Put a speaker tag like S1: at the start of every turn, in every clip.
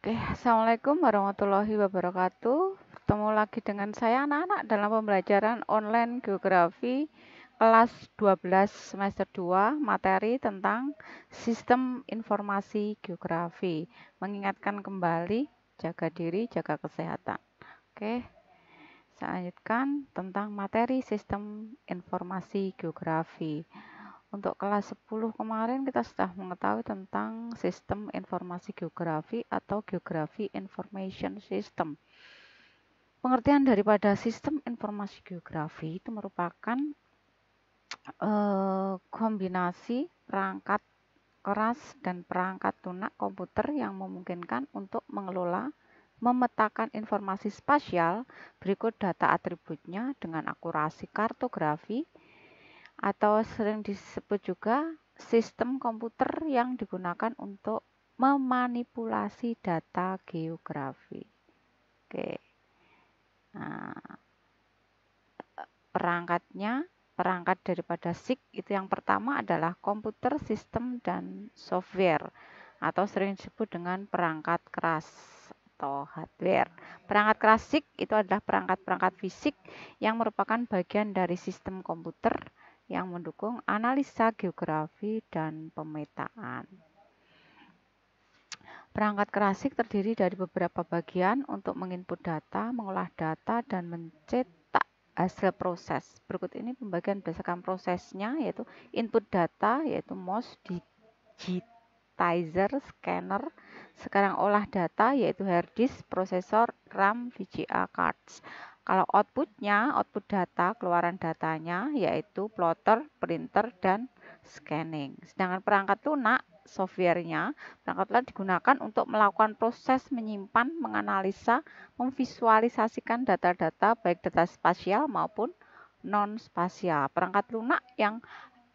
S1: Oke, Assalamualaikum warahmatullahi wabarakatuh. Bertemu lagi dengan saya anak-anak dalam pembelajaran online geografi kelas 12 semester 2 materi tentang sistem informasi geografi. Mengingatkan kembali, jaga diri, jaga kesehatan. Oke, saya lanjutkan tentang materi sistem informasi geografi. Untuk kelas 10 kemarin kita sudah mengetahui tentang sistem informasi geografi atau geografi information system. Pengertian daripada sistem informasi geografi itu merupakan kombinasi perangkat keras dan perangkat lunak komputer yang memungkinkan untuk mengelola, memetakan informasi spasial berikut data atributnya dengan akurasi kartografi, atau sering disebut juga sistem komputer yang digunakan untuk memanipulasi data geografi. Oke. Nah, perangkat daripada SIG itu yang pertama adalah komputer sistem dan software atau sering disebut dengan perangkat keras atau hardware. Perangkat keras SIG itu adalah perangkat-perangkat fisik yang merupakan bagian dari sistem komputer yang mendukung analisa geografi dan pemetaan. Perangkat keras SIG terdiri dari beberapa bagian untuk menginput data, mengolah data, dan mencetak hasil proses. Berikut ini pembagian berdasarkan prosesnya, yaitu input data, yaitu mouse, digitizer, scanner. Sekarang olah data, yaitu hard disk, prosesor, RAM, VGA cards. Kalau output data, keluaran datanya, yaitu plotter, printer, dan scanning. Sedangkan perangkat lunak, softwarenya, perangkat lunak digunakan untuk melakukan proses menyimpan, menganalisa, memvisualisasikan data-data, baik data spasial maupun non-spasial. Perangkat lunak yang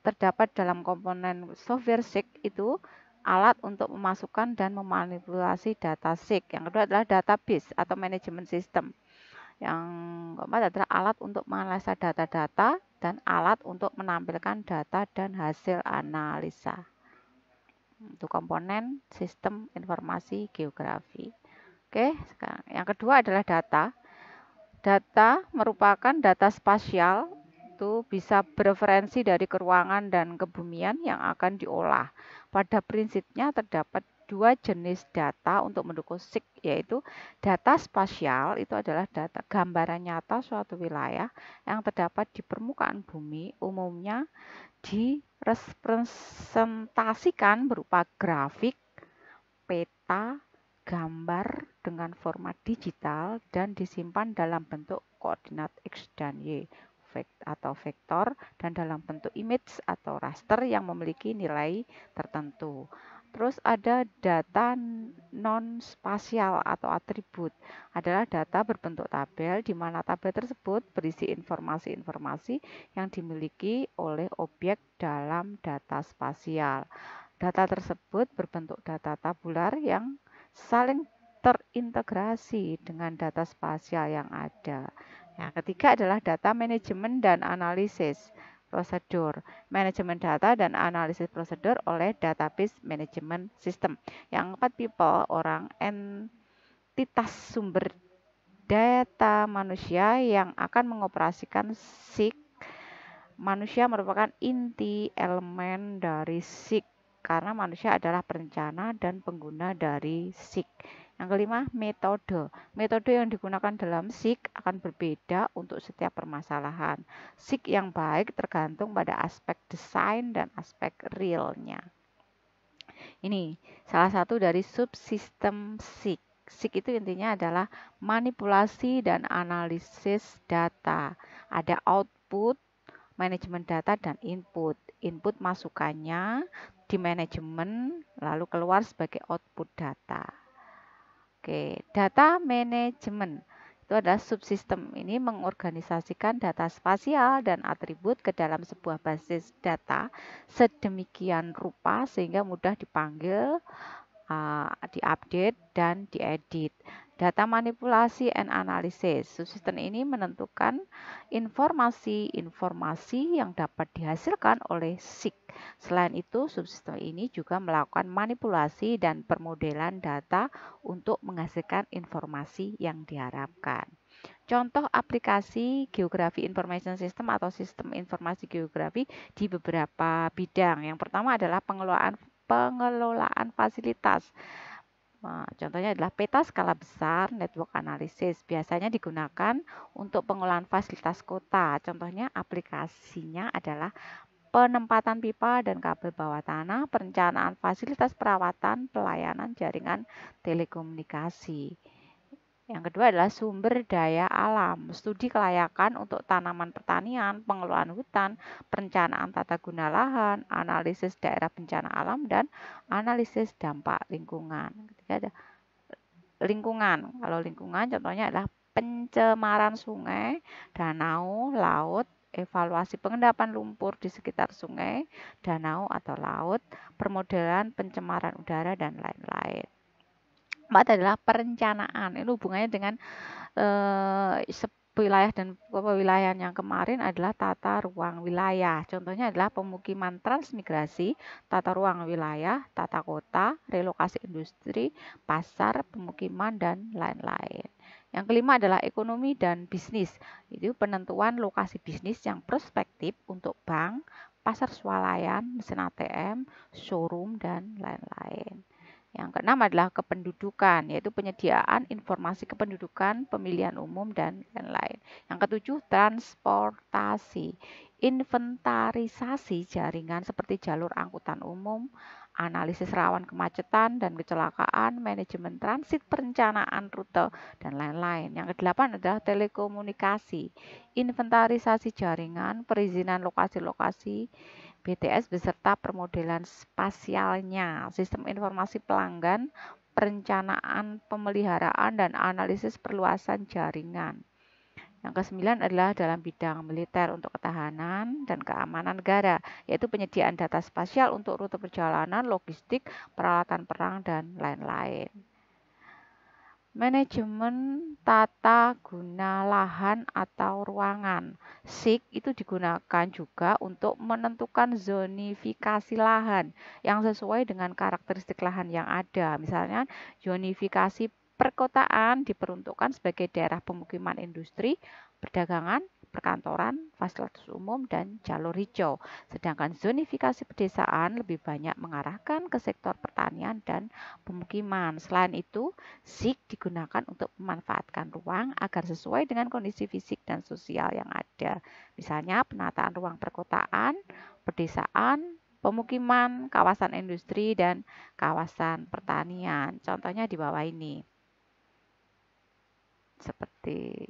S1: terdapat dalam komponen software SIG itu alat untuk memasukkan dan memanipulasi data SIG. Yang kedua adalah database atau manajemen sistem. Yang keempat adalah alat untuk menganalisa data-data dan alat untuk menampilkan data dan hasil analisa. Itu komponen sistem informasi geografi. Oke, sekarang yang kedua adalah data. Data merupakan data spasial, itu bisa bereferensi dari keruangan dan kebumian yang akan diolah. Pada prinsipnya terdapat dua jenis data untuk mendukung SIG, yaitu data spasial itu adalah data gambaran nyata suatu wilayah yang terdapat di permukaan bumi, umumnya direpresentasikan berupa grafik, peta, gambar dengan format digital dan disimpan dalam bentuk koordinat X dan Y atau vektor dan dalam bentuk image atau raster yang memiliki nilai tertentu. Terus ada data non-spasial atau atribut. Adalah data berbentuk tabel di mana tabel tersebut berisi informasi-informasi yang dimiliki oleh objek dalam data spasial. Data tersebut berbentuk data tabular yang saling terintegrasi dengan data spasial yang ada. Yang ketiga adalah data manajemen dan analisis prosedur. Manajemen data dan analisis prosedur oleh database management system. Yang keempat, people, orang, entitas sumber data manusia yang akan mengoperasikan SIG. Manusia merupakan inti elemen dari SIG karena manusia adalah perencana dan pengguna dari SIG. Yang kelima, metode. Metode yang digunakan dalam SIG akan berbeda untuk setiap permasalahan. SIG yang baik tergantung pada aspek desain dan aspek realnya. Ini salah satu dari subsistem SIG. SIG itu intinya adalah manipulasi dan analisis data. Ada output, manajemen data, dan input. Input masukannya di manajemen, lalu keluar sebagai output data. Oke, data manajemen itu adalah subsistem ini mengorganisasikan data spasial dan atribut ke dalam sebuah basis data sedemikian rupa sehingga mudah dipanggil, diupdate, dan diedit. Data manipulasi and analysis. Subsistem ini menentukan informasi-informasi yang dapat dihasilkan oleh SIG. Selain itu, subsistem ini juga melakukan manipulasi dan permodelan data untuk menghasilkan informasi yang diharapkan. Contoh aplikasi Geography Information System atau sistem informasi geografi di beberapa bidang. Yang pertama adalah pengelolaan fasilitas. Nah, contohnya adalah peta skala besar, network analysis. Biasanya digunakan untuk pengelolaan fasilitas kota. Contohnya aplikasinya adalah penempatan pipa dan kabel bawah tanah, perencanaan fasilitas perawatan, pelayanan jaringan telekomunikasi. Yang kedua adalah sumber daya alam, studi kelayakan untuk tanaman pertanian, pengelolaan hutan, perencanaan tata guna lahan, analisis daerah bencana alam, dan analisis dampak lingkungan. Ketiga ada lingkungan. Kalau lingkungan contohnya adalah pencemaran sungai, danau, laut, evaluasi pengendapan lumpur di sekitar sungai, danau atau laut, permodelan pencemaran udara, dan lain-lain. Keempat adalah perencanaan. Ini hubungannya dengan wilayah dan wilayah yang kemarin adalah tata ruang wilayah. Contohnya adalah pemukiman transmigrasi, tata ruang wilayah, tata kota, relokasi industri, pasar, pemukiman, dan lain-lain. Yang kelima adalah ekonomi dan bisnis. Itu penentuan lokasi bisnis yang prospektif untuk bank, pasar swalayan, mesin ATM, showroom, dan lain-lain. Yang keenam adalah kependudukan, yaitu penyediaan informasi kependudukan, pemilihan umum, dan lain-lain. Yang ketujuh, transportasi, inventarisasi jaringan seperti jalur angkutan umum, analisis rawan kemacetan dan kecelakaan, manajemen transit, perencanaan rute, dan lain-lain. Yang kedelapan adalah telekomunikasi, inventarisasi jaringan, perizinan lokasi-lokasi, BTS beserta permodelan spasialnya, sistem informasi pelanggan, perencanaan pemeliharaan, dan analisis perluasan jaringan. Yang kesembilan adalah dalam bidang militer untuk ketahanan dan keamanan negara, yaitu penyediaan data spasial untuk rute perjalanan, logistik, peralatan perang, dan lain-lain. Manajemen tata guna lahan atau ruangan. SIG itu digunakan juga untuk menentukan zonifikasi lahan yang sesuai dengan karakteristik lahan yang ada. Misalnya, zonifikasi perkotaan diperuntukkan sebagai daerah pemukiman industri, perdagangan, perkantoran, fasilitas umum, dan jalur hijau. Sedangkan zonifikasi pedesaan lebih banyak mengarahkan ke sektor pertanian dan pemukiman. Selain itu, SIG digunakan untuk memanfaatkan ruang agar sesuai dengan kondisi fisik dan sosial yang ada. Misalnya penataan ruang perkotaan, pedesaan, pemukiman, kawasan industri, dan kawasan pertanian. Contohnya di bawah ini. Seperti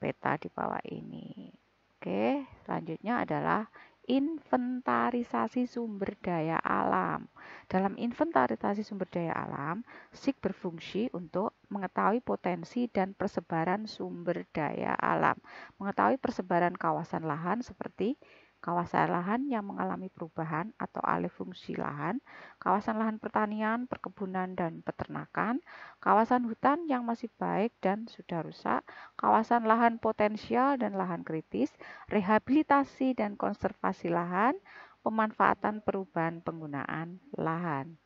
S1: peta di bawah ini. Oke, selanjutnya adalah inventarisasi sumber daya alam. Dalam inventarisasi sumber daya alam, SIG berfungsi untuk mengetahui potensi dan persebaran sumber daya alam, mengetahui persebaran kawasan lahan seperti kawasan lahan yang mengalami perubahan atau alih fungsi lahan, kawasan lahan pertanian, perkebunan, dan peternakan, kawasan hutan yang masih baik dan sudah rusak, kawasan lahan potensial dan lahan kritis, rehabilitasi dan konservasi lahan, pemanfaatan perubahan penggunaan lahan.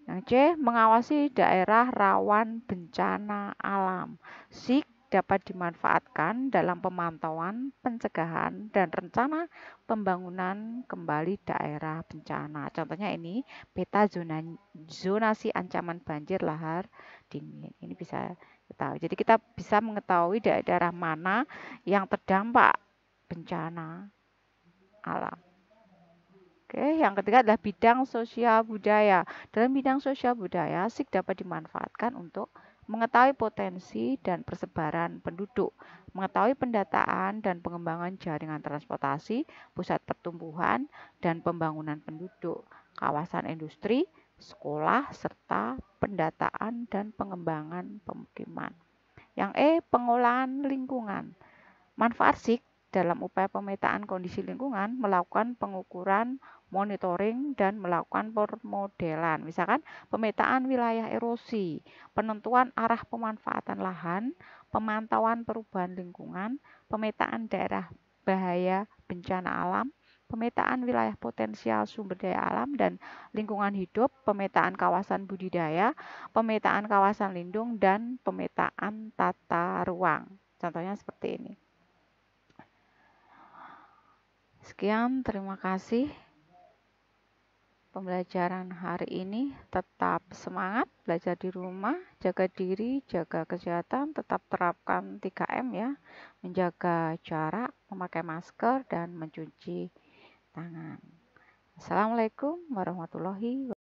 S1: Yang C, mengawasi daerah rawan bencana alam. SIG dapat dimanfaatkan dalam pemantauan, pencegahan, dan rencana pembangunan kembali daerah bencana. Contohnya ini peta zonasi ancaman banjir lahar dingin. Ini bisa ketahui. Jadi kita bisa mengetahui daerah mana yang terdampak bencana alam. Oke, yang ketiga adalah bidang sosial budaya. Dalam bidang sosial budaya, SIG dapat dimanfaatkan untuk mengetahui potensi dan persebaran penduduk, mengetahui pendataan dan pengembangan jaringan transportasi, pusat pertumbuhan dan pembangunan penduduk, kawasan industri, sekolah, serta pendataan dan pengembangan pemukiman. Yang E, pengolahan lingkungan. Manfaat SIG dalam upaya pemetaan kondisi lingkungan melakukan pengukuran monitoring, dan melakukan permodelan. Misalkan pemetaan wilayah erosi, penentuan arah pemanfaatan lahan, pemantauan perubahan lingkungan, pemetaan daerah bahaya bencana alam, pemetaan wilayah potensial sumber daya alam dan lingkungan hidup, pemetaan kawasan budidaya, pemetaan kawasan lindung, dan pemetaan tata ruang. Contohnya seperti ini. Sekian, terima kasih pembelajaran hari ini. Tetap semangat belajar di rumah, jaga diri, jaga kesehatan, tetap terapkan 3M ya, menjaga jarak, memakai masker, dan mencuci tangan. Assalamualaikum warahmatullahi wabarakatuh.